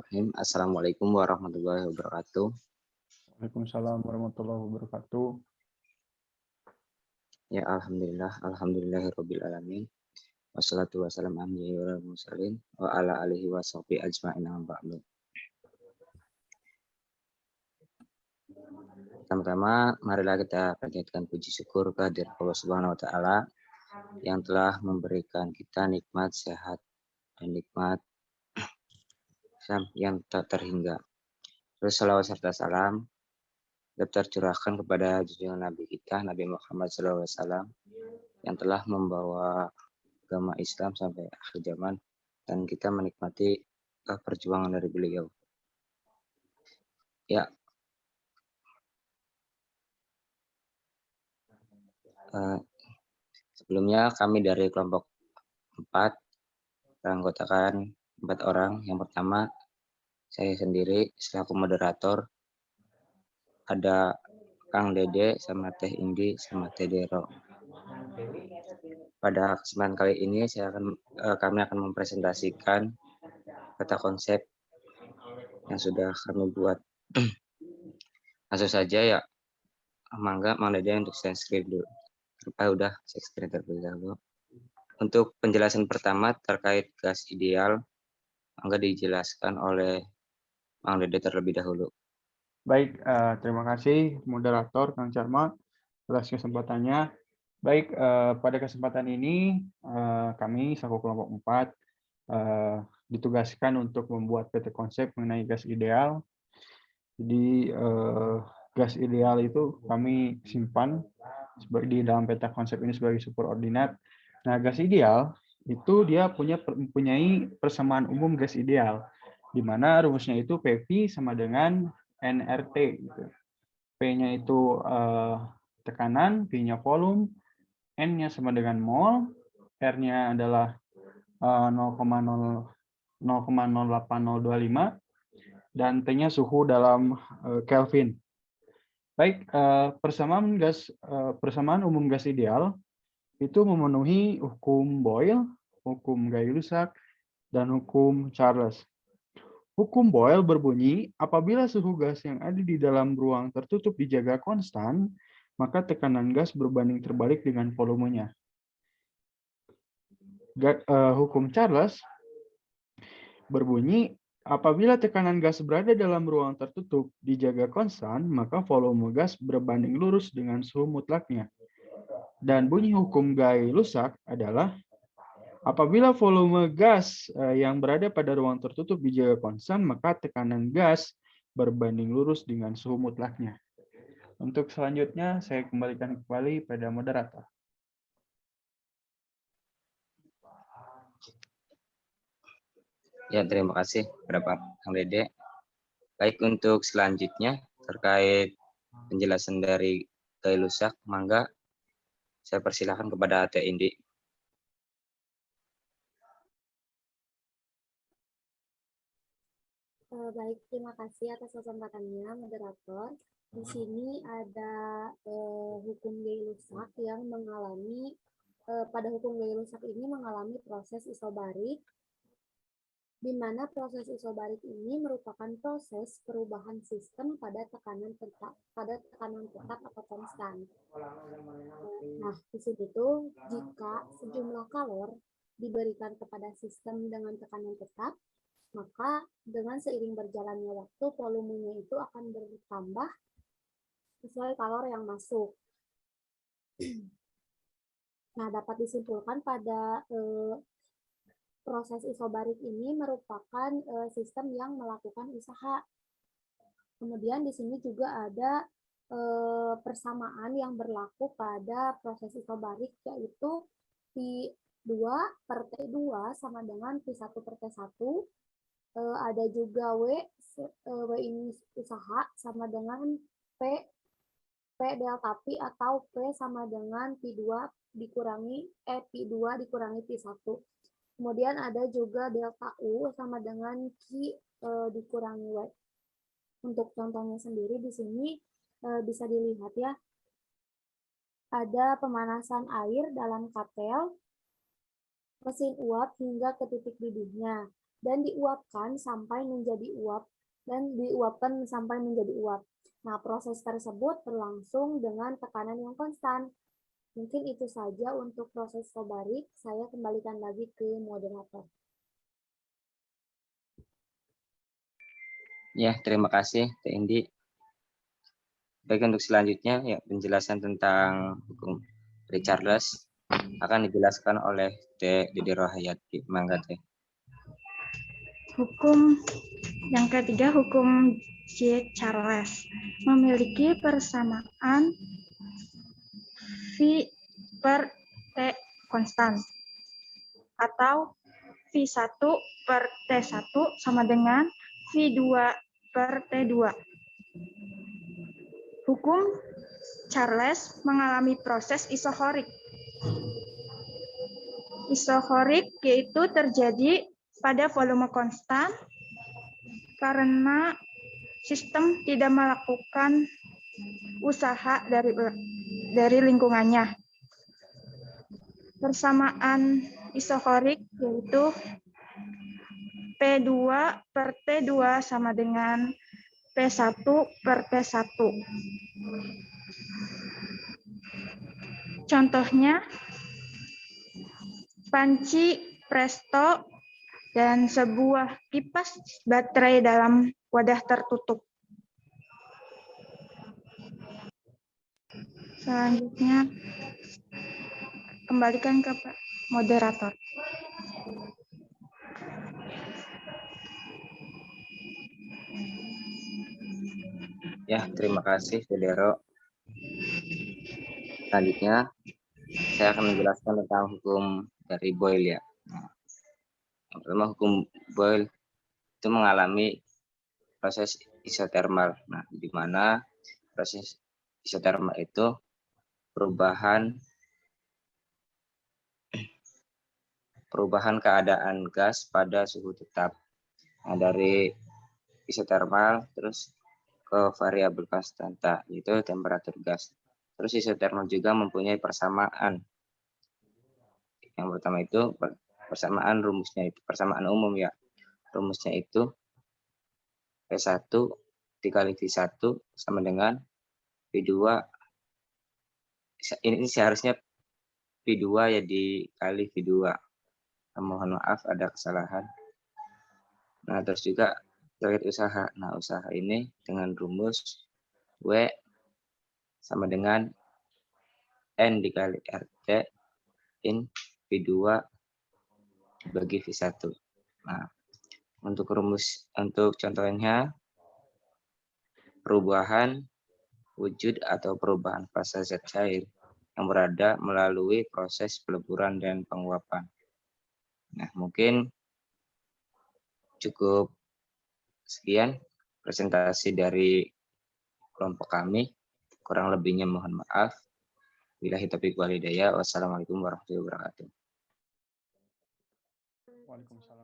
Bismillahirrahmanirrahim. Assalamualaikum warahmatullahi wabarakatuh. Waalaikumsalam warahmatullahi wabarakatuh. Ya alhamdulillahirabbil alamin. Wassalatu wassalamu ala mursalin wa ala alihi washabihi ajmain amma ba'du. Pertama-tama marilah kita panjatkan puji syukur kehadirat Allah Subhanahu wa taala yang telah memberikan kita nikmat sehat dan nikmat yang tak terhingga. Terus salawat serta salam tercurahkan kepada junjungan Nabi kita, Nabi Muhammad SAW, yang telah membawa agama Islam sampai akhir zaman, dan kita menikmati perjuangan dari beliau. Ya, sebelumnya kami dari kelompok 4 beranggotakan 4 orang. Yang pertama, saya sendiri selaku moderator, ada Kang Dede sama Teh Indi sama Teh Dero. Pada kesempatan kali ini kami akan mempresentasikan kata konsep yang sudah kami buat. Langsung saja ya, mangga Mang Dede untuk share screen dulu. Udah share screen terlebih dahulu. Untuk penjelasan pertama terkait gas ideal, mangga dijelaskan oleh Mang Dede terlebih dahulu. Baik, terima kasih moderator Kang Charma atas kesempatannya. Baik, pada kesempatan ini kami selaku kelompok 4 ditugaskan untuk membuat PT konsep mengenai gas ideal. Jadi gas ideal itu kami simpan di dalam peta konsep ini sebagai superordinat. Nah, gas ideal itu dia mempunyai persamaan umum gas ideal, di mana rumusnya itu PV sama dengan nRT. Gitu. P-nya itu tekanan, V-nya volume, N-nya sama dengan mol, R-nya adalah 0,08025, dan T-nya suhu dalam Kelvin. Baik, persamaan umum gas ideal itu memenuhi hukum Boyle, hukum Gay-Lussac, dan hukum Charles. Hukum Boyle berbunyi, apabila suhu gas yang ada di dalam ruang tertutup dijaga konstan, maka tekanan gas berbanding terbalik dengan volumenya. Hukum Charles berbunyi, apabila tekanan gas berada dalam ruang tertutup dijaga konstan, maka volume gas berbanding lurus dengan suhu mutlaknya. Dan bunyi hukum Gay-Lussac adalah, apabila volume gas yang berada pada ruang tertutup dijaga konstan, maka tekanan gas berbanding lurus dengan suhu mutlaknya. Untuk selanjutnya, saya kembalikan kembali pada moderator. Ya, terima kasih kepada Kang Dede. Baik, untuk selanjutnya terkait penjelasan dari Gay-Lussac, mangga saya persilahkan kepada Teh Indi. Baik, terima kasih atas kesempatannya, moderator. Di sini ada hukum Gay-Lussac yang mengalami, pada hukum Gay-Lussac ini mengalami proses isobarik, di mana proses isobarik ini merupakan proses perubahan sistem pada tekanan tetap atau konstan. Nah, di sini tuh jika sejumlah kalor diberikan kepada sistem dengan tekanan tetap, maka dengan seiring berjalannya waktu, volumenya itu akan bertambah sesuai kalor yang masuk. Nah, dapat disimpulkan pada proses isobarik ini merupakan sistem yang melakukan usaha. Kemudian di sini juga ada persamaan yang berlaku pada proses isobarik, yaitu P2 per T2 sama dengan P1 per T1. Ada juga W ini usaha sama dengan P delta P atau P sama dengan P2 dikurangi P1. Kemudian ada juga delta U sama dengan Q dikurangi W. Untuk contohnya sendiri di sini bisa dilihat ya. Ada pemanasan air dalam katel, mesin uap hingga ke titik didihnya. dan diuapkan sampai menjadi uap dan diuapkan sampai menjadi uap. Nah, proses tersebut berlangsung dengan tekanan yang konstan. Mungkin itu saja untuk proses isobarik. Saya kembalikan lagi ke moderator. Ya, terima kasih, Teh Indi. Baik, untuk selanjutnya, ya, penjelasan tentang hukum Charles akan dijelaskan oleh Teh Dede Rohayati. Mangga, Teh. Hukum yang ketiga, hukum Charles memiliki persamaan V per T konstan atau V1 per T1 sama dengan V2 per T2. Hukum Charles mengalami proses isohorik. Isohorik yaitu terjadi pada volume konstan karena sistem tidak melakukan usaha dari lingkungannya. Persamaan isohorik yaitu P2 per T2 sama dengan P1 per T1. Contohnya, panci, presto, dan sebuah kipas baterai dalam wadah tertutup. Selanjutnya, kembalikan ke moderator. Ya, terima kasih, Federo. Selanjutnya, saya akan menjelaskan tentang hukum dari Boyle, ya. Nah, yang pertama, hukum Boyle itu mengalami proses isotermal. Nah, di mana proses isotermal itu perubahan keadaan gas pada suhu tetap. Nah, dari isotermal terus ke variabel konstanta, yaitu temperatur gas. Terus isotermal juga mempunyai persamaan. Yang pertama itu persamaan rumusnya itu persamaan umum, ya. Rumusnya itu P1 dikali V1 sama dengan V2. Ini seharusnya V2 ya dikali V2. Mohon maaf ada kesalahan. Nah, terus juga terkait usaha. Nah, usaha ini dengan rumus W sama dengan N dikali RT in V2 bagi V1. Nah, untuk contohnya, perubahan wujud atau perubahan fase zat cair yang berada melalui proses peleburan dan penguapan. Nah, mungkin cukup sekian presentasi dari kelompok kami. Kurang lebihnya mohon maaf. Billahi taufiq wal hidayah. Wassalamualaikum warahmatullahi wabarakatuh. Waalaikumsalam.